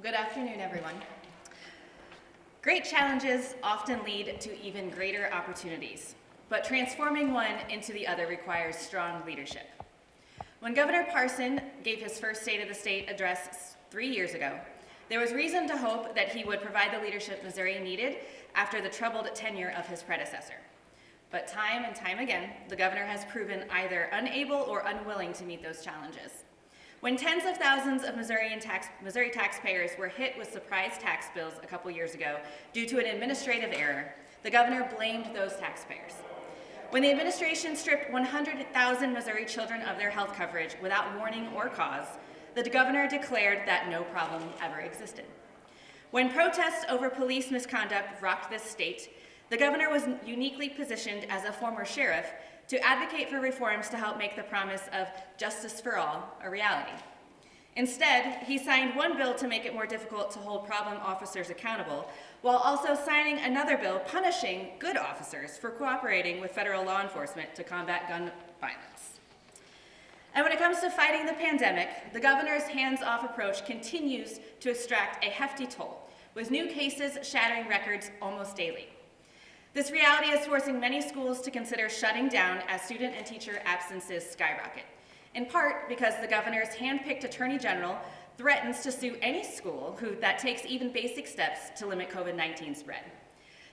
Good afternoon, everyone. Great challenges often lead to even greater opportunities, but transforming one into the other requires strong leadership. When Governor Parson gave his first State of the State address 3 years ago, there was reason to hope that he would provide the leadership Missouri needed after the troubled tenure of his predecessor. But time and time again, the governor has proven either unable or unwilling to meet those challenges. When tens of thousands of Missouri taxpayers were hit with surprise tax bills a couple years ago due to an administrative error, the governor blamed those taxpayers. When the administration stripped 100,000 Missouri children of their health coverage without warning or cause, the governor declared that no problem ever existed. When protests over police misconduct rocked this state, the governor was uniquely positioned as a former sheriff to advocate for reforms to help make the promise of justice for all a reality. Instead, he signed one bill to make it more difficult to hold problem officers accountable, while also signing another bill punishing good officers for cooperating with federal law enforcement to combat gun violence. And when it comes to fighting the pandemic, the governor's hands-off approach continues to extract a hefty toll, with new cases shattering records almost daily. This reality is forcing many schools to consider shutting down as student and teacher absences skyrocket, in part because the governor's hand-picked attorney general threatens to sue any school that takes even basic steps to limit COVID-19 spread.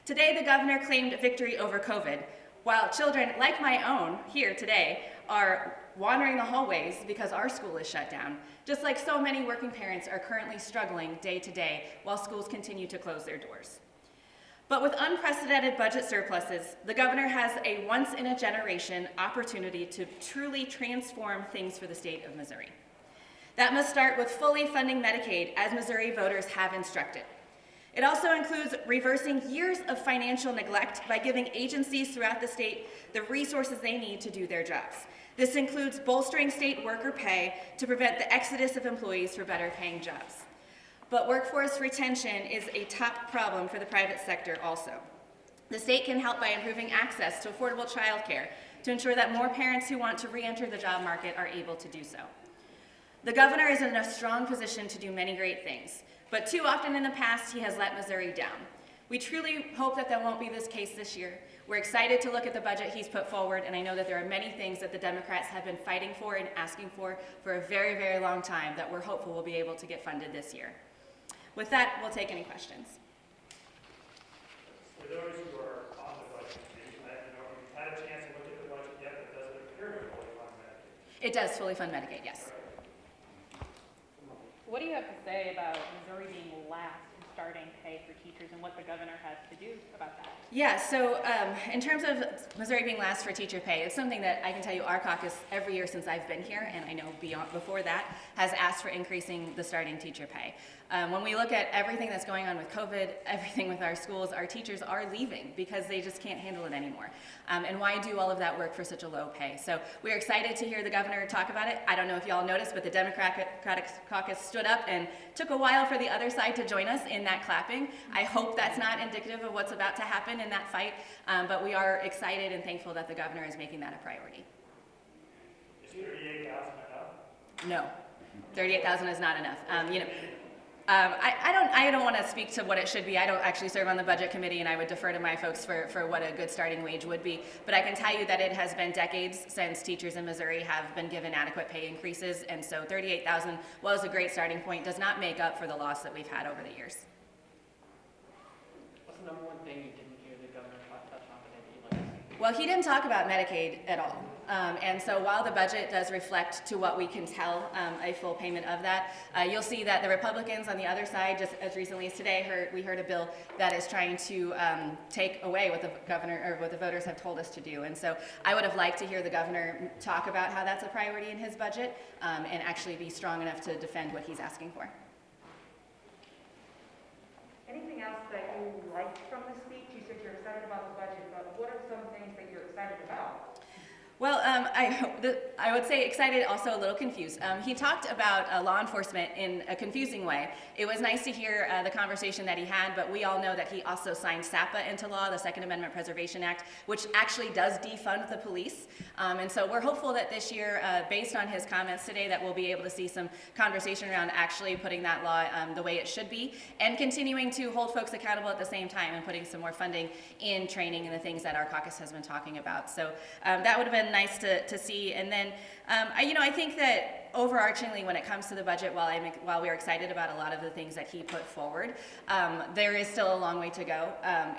Today, the governor claimed victory over COVID, while children like my own here today are wandering the hallways because our school is shut down, just like so many working parents are currently struggling day to day while schools continue to close their doors. But with unprecedented budget surpluses, the governor has a once-in-a-generation opportunity to truly transform things for the state of Missouri. That must start with fully funding Medicaid, as Missouri voters have instructed. It also includes reversing years of financial neglect by giving agencies throughout the state the resources they need to do their jobs. This includes bolstering state worker pay to prevent the exodus of employees for better-paying jobs. But workforce retention is a top problem for the private sector also. The state can help by improving access to affordable childcare to ensure that more parents who want to re-enter the job market are able to do so. The governor is in a strong position to do many great things, but too often in the past he has let Missouri down. We truly hope that won't be this case this year. We're excited to look at the budget he's put forward, and I know that there are many things that the Democrats have been fighting for and asking for a very, very long time that we're hopeful will be able to get funded this year. With that, we'll take any questions. For those who are on the budget, you've had a chance to look at the budget yet, but does it appear to fully fund Medicaid? It does fully fund Medicaid, yes. What do you have to say about Missouri being last in starting pay for teachers and what the governor has to do about that? Yeah, so in terms of Missouri being last for teacher pay, it's something that I can tell you our caucus every year since I've been here, and I know before that, has asked for increasing the starting teacher pay. When we look at everything that's going on with COVID, everything with our schools, our teachers are leaving because they just can't handle it anymore. And why do all of that work for such a low pay? So we're excited to hear the governor talk about it. I don't know if y'all noticed, but the Democratic Caucus stood up and took a while for the other side to join us in that clapping. I hope that's not indicative of what's about to happen in that fight, but we are excited and thankful that the governor is making that a priority. Is 38,000 enough? No, 38,000 is not enough. I don't want to speak to what it should be. I don't actually serve on the budget committee, and I would defer to my folks for what a good starting wage would be. But I can tell you that it has been decades since teachers in Missouri have been given adequate pay increases, and so 38,000 was a great starting point, does not make up for the loss that we've had over the years. What's the number one thing you didn't hear the governor touch on today that you'd like to see? Well, he didn't talk about Medicaid at all. And so while the budget does reflect, to what we can tell, a full payment of that, you'll see that the Republicans on the other side, just as recently as today, we heard a bill that is trying to take away what the governor or what the voters have told us to do. And so I would have liked to hear the governor talk about how that's a priority in his budget and actually be strong enough to defend what he's asking for. Anything else that you liked from the speech? You said you're excited about the budget, but what are some things that you're excited about? Well, I would say excited, also a little confused. He talked about law enforcement in a confusing way. It was nice to hear the conversation that he had, but we all know that he also signed SAPA into law, the Second Amendment Preservation Act, which actually does defund the police. And so we're hopeful that this year, based on his comments today, that we'll be able to see some conversation around actually putting that law the way it should be, and continuing to hold folks accountable at the same time and putting some more funding in training and the things that our caucus has been talking about. So that would have been nice to see. And then, I think that overarchingly, when it comes to the budget, while we're excited about a lot of the things that he put forward, there is still a long way to go.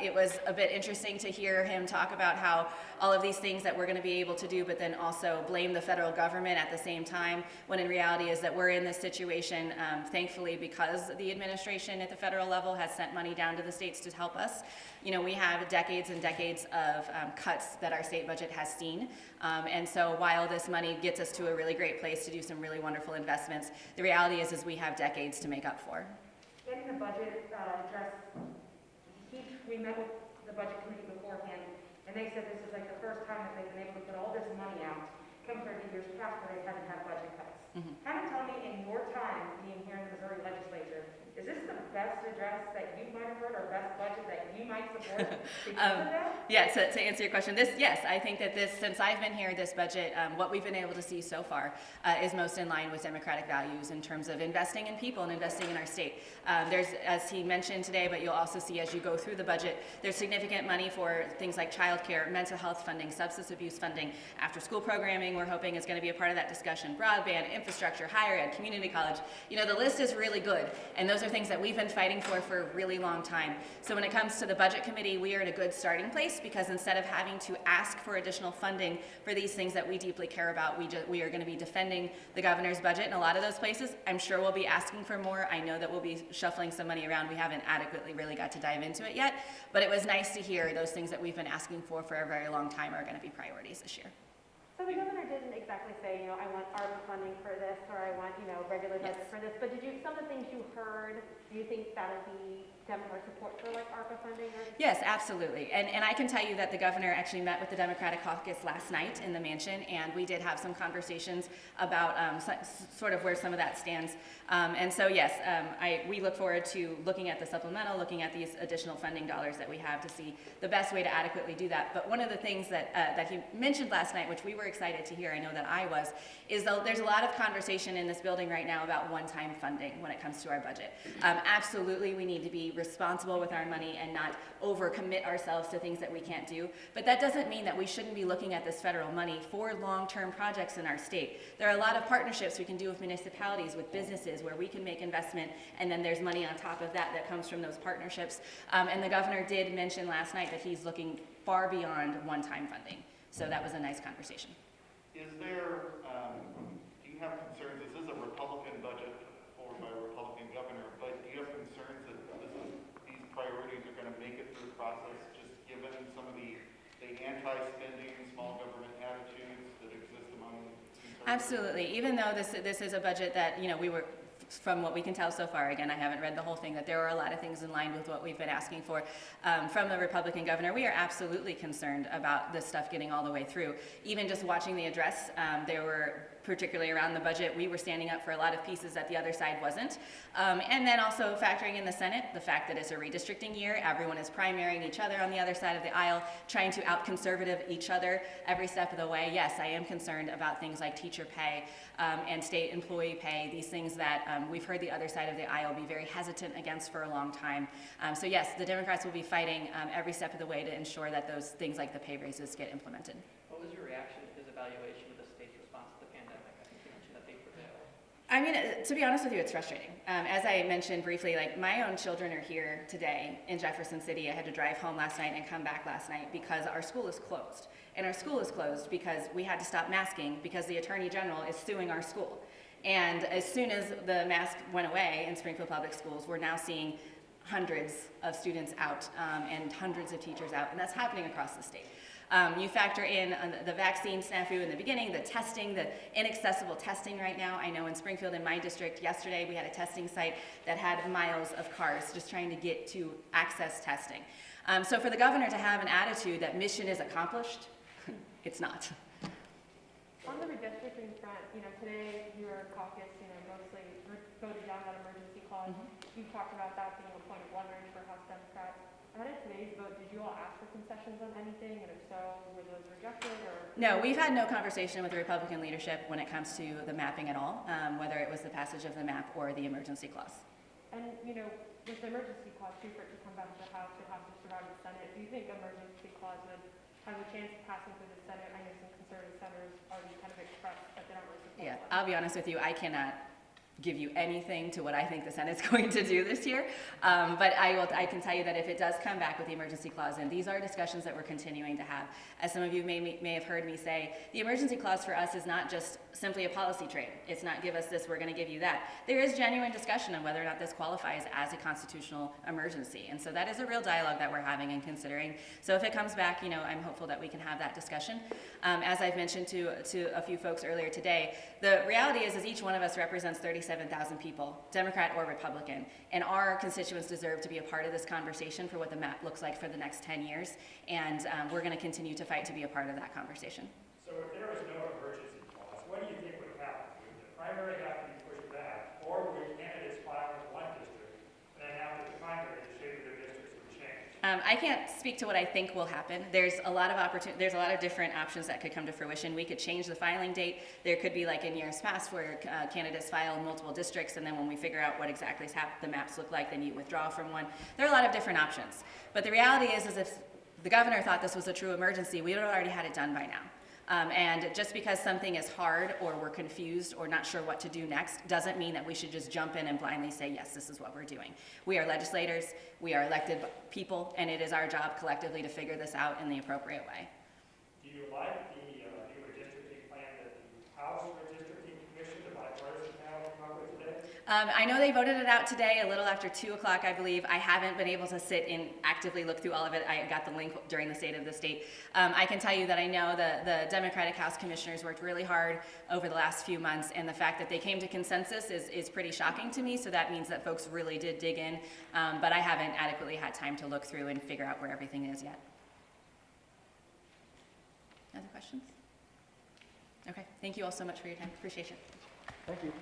It was a bit interesting to hear him talk about how all of these things that we're going to be able to do, but then also blame the federal government at the same time, when in reality is that we're in this situation, thankfully, because the administration at the federal level has sent money down to the states to help us. We have decades and decades of cuts that our state budget has seen. And so while this money gets us to a really great place to do some really wonderful investments, the reality is we have decades to make up for. In the budget address, we met with the budget committee beforehand, and they said this is like the first time that they've been able to put all this money out compared to years past where they haven't had budget cuts. Mm-hmm. Kind of tell me, in your time being here in the Missouri legislature, is this the best address that you might have heard, or best budget that you might support because of that? Yeah, to answer your question, yes, I think that since I've been here, this budget, what we've been able to see so far is most in line with democratic values in terms of investing in people and investing in our state. There's, as he mentioned today, but you'll also see as you go through the budget, there's significant money for things like childcare, mental health funding, substance abuse funding, after school programming, we're hoping is going to be a part of that discussion, broadband, infrastructure, higher ed, community college. The list is really good, and those are things that we've been fighting for a really long time. So when it comes to the budget committee, we are in a good starting place, because instead of having to ask for additional funding for these things that we deeply care about, we are going to be defending the governor's budget in a lot of those places. I'm sure we'll be asking for more. I know that we'll be shuffling some money around. We haven't adequately really got to dive into it yet, but it was nice to hear those things that we've been asking for a very long time are going to be priorities this year. So the governor didn't exactly say, I want ARPA funding for this, or I want, regular budget for this, but some of the things you heard, do you think that would be Democratic support for like ARPA funding? Yes, absolutely. And I can tell you that the governor actually met with the Democratic Caucus last night in the mansion, and we did have some conversations about sort of where some of that stands. And so yes, we look forward to looking at the supplemental, looking at these additional funding dollars that we have to see the best way to adequately do that. But one of the things that he mentioned last night, which we were excited to hear, I know that I was, is there's a lot of conversation in this building right now about one-time funding when it comes to our budget. Absolutely, we need to be responsible with our money and not overcommit ourselves to things that we can't do. But that doesn't mean that we shouldn't be looking at this federal money for long-term projects in our state. There are a lot of partnerships we can do with municipalities, with businesses, where we can make investment, and then there's money on top of that comes from those partnerships. And the governor did mention last night that he's looking far beyond one-time funding. So that was a nice conversation. Is there, do you have concerns, this is a Republican budget forward by a Republican governor, but do you have concerns that these priorities are going to make it through the process, just given some of the anti-spending, small government attitudes that exist among conservatives? Absolutely. Even though this is a budget that, we were, from what we can tell so far, again, I haven't read the whole thing, that there are a lot of things in line with what we've been asking for from the Republican governor. We are absolutely concerned about this stuff getting all the way through. Even just watching the address, there were, particularly around the budget, we were standing up for a lot of pieces that the other side wasn't. And then also factoring in the Senate, the fact that it's a redistricting year, everyone is primarying each other on the other side of the aisle, trying to out-conservative each other every step of the way. Yes, I am concerned about things like teacher pay and state employee pay, these things that we've heard the other side of the aisle be very hesitant against for a long time. So yes, the Democrats will be fighting every step of the way to ensure that those things like the pay raises get implemented. What was your reaction to his evaluation of the state's response to the pandemic? I think you mentioned that they prevailed. I mean, to be honest with you, it's frustrating. As I mentioned briefly, like my own children are here today in Jefferson City. I had to drive home last night and come back last night because our school is closed. And our school is closed because we had to stop masking because the Attorney General is suing our school. And as soon as the mask went away in Springfield Public Schools, we're now seeing hundreds of students out and hundreds of teachers out, and that's happening across the state. You factor in the vaccine snafu in the beginning, the testing, the inaccessible testing right now. I know in Springfield, in my district, yesterday we had a testing site that had miles of cars just trying to get to access testing. So for the governor to have an attitude that mission is accomplished, it's not. On the redistricting front, today your caucus, mostly voted down that emergency clause. You talked about that being a point of leverage for House Democrats. Ahead of today's vote, did you all ask for concessions on anything, and if so, were those rejected or? No, we've had no conversation with the Republican leadership when it comes to the mapping at all, whether it was the passage of the map or the emergency clause. And, with the emergency clause, too, for it to come back to the House, it has to survive the Senate. Do you think emergency clause would have a chance of passing through the Senate? I know some conservative senators already kind of expressed that they don't really support Yeah, that. I'll be honest with you, I cannot give you anything to what I think the Senate's going to do this year. But I can tell you that if it does come back with the emergency clause in, these are discussions that we're continuing to have. As some of you may have heard me say, the emergency clause for us is not just simply a policy trait. It's not give us this, we're going to give you that. There is genuine discussion on whether or not this qualifies as a constitutional emergency. And so that is a real dialogue that we're having and considering. So if it comes back, I'm hopeful that we can have that discussion. As I've mentioned to a few folks earlier today, the reality is each one of us represents 37,000 people, Democrat or Republican, and our constituents deserve to be a part of this conversation for what the map looks like for the next 10 years, and we're going to continue to fight to be a part of that conversation. So if there is no emergency clause, what do you think would happen? Would the primary have to be pushed back, or would candidates file in one district, and then after the primary, the shape of their districts would change? I can't speak to what I think will happen. There's a lot of there's a lot of different options that could come to fruition. We could change the filing date. There could be like in years past where candidates file in multiple districts, and then when we figure out what exactly the maps look like, then you withdraw from one. There are a lot of different options. But the reality is if the governor thought this was a true emergency, we would have already had it done by now. And just because something is hard or we're confused or not sure what to do next doesn't mean that we should just jump in and blindly say, yes, this is what we're doing. We are legislators, we are elected people, and it is our job collectively to figure this out in the appropriate way. Do you like the new redistricting plan that the House Redistricting Commission, the bipartisan panel, came up with today? I know they voted it out today, a little after 2 o'clock, I believe. I haven't been able to sit and actively look through all of it. I got the link during the State of the State. I can tell you that I know the Democratic House commissioners worked really hard over the last few months, and the fact that they came to consensus is pretty shocking to me, so that means that folks really did dig in, but I haven't adequately had time to look through and figure out where everything is yet. Other questions? Okay, thank you all so much for your time. Appreciate it. Thank you.